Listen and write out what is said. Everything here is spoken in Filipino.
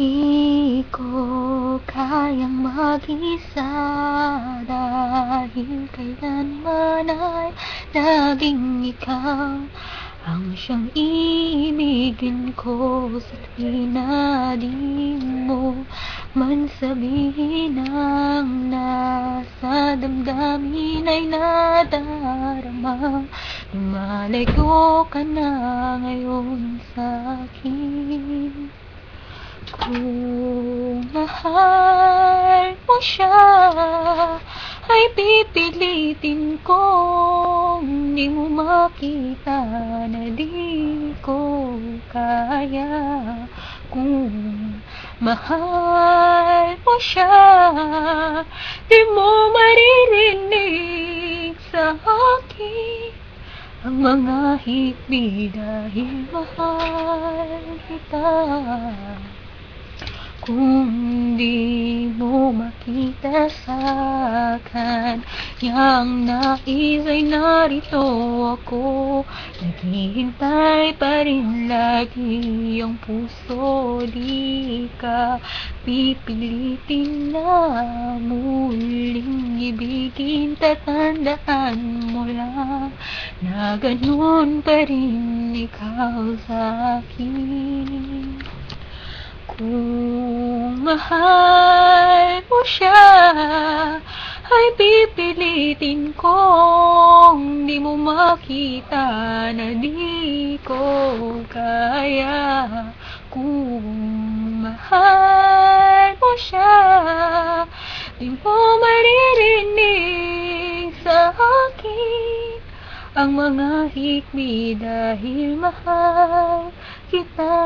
Di ko kayang mag-isa dahil kailanman ay laging ikaw ang siyang iibigin ko sa tuwing na di mo man sabihin ang nasa damdamin ay nadarama. Lumalayo ka na ngayon sa'kin. Kung mahal mo siya, ay pipilitin kong di mo makita na di ko kaya. Kung mahal mo siya, di mo maririnig sa akin ang mga hikbi dahil mahal kita. Kung di mo makita sa kanyang nais ay narito ako. Naghihintay pa rin lagi ang puso, di ka pipilitin na muling ibigin. Tatandaan mo lang na ganun pa rin ikaw sa'kin. Kung mahal mo siya, ay pipilitin kong di mo makita na di ko kaya. Kung mahal mo siya, di mo maririnig sa akin ang mga hikbi dahil mahal kita.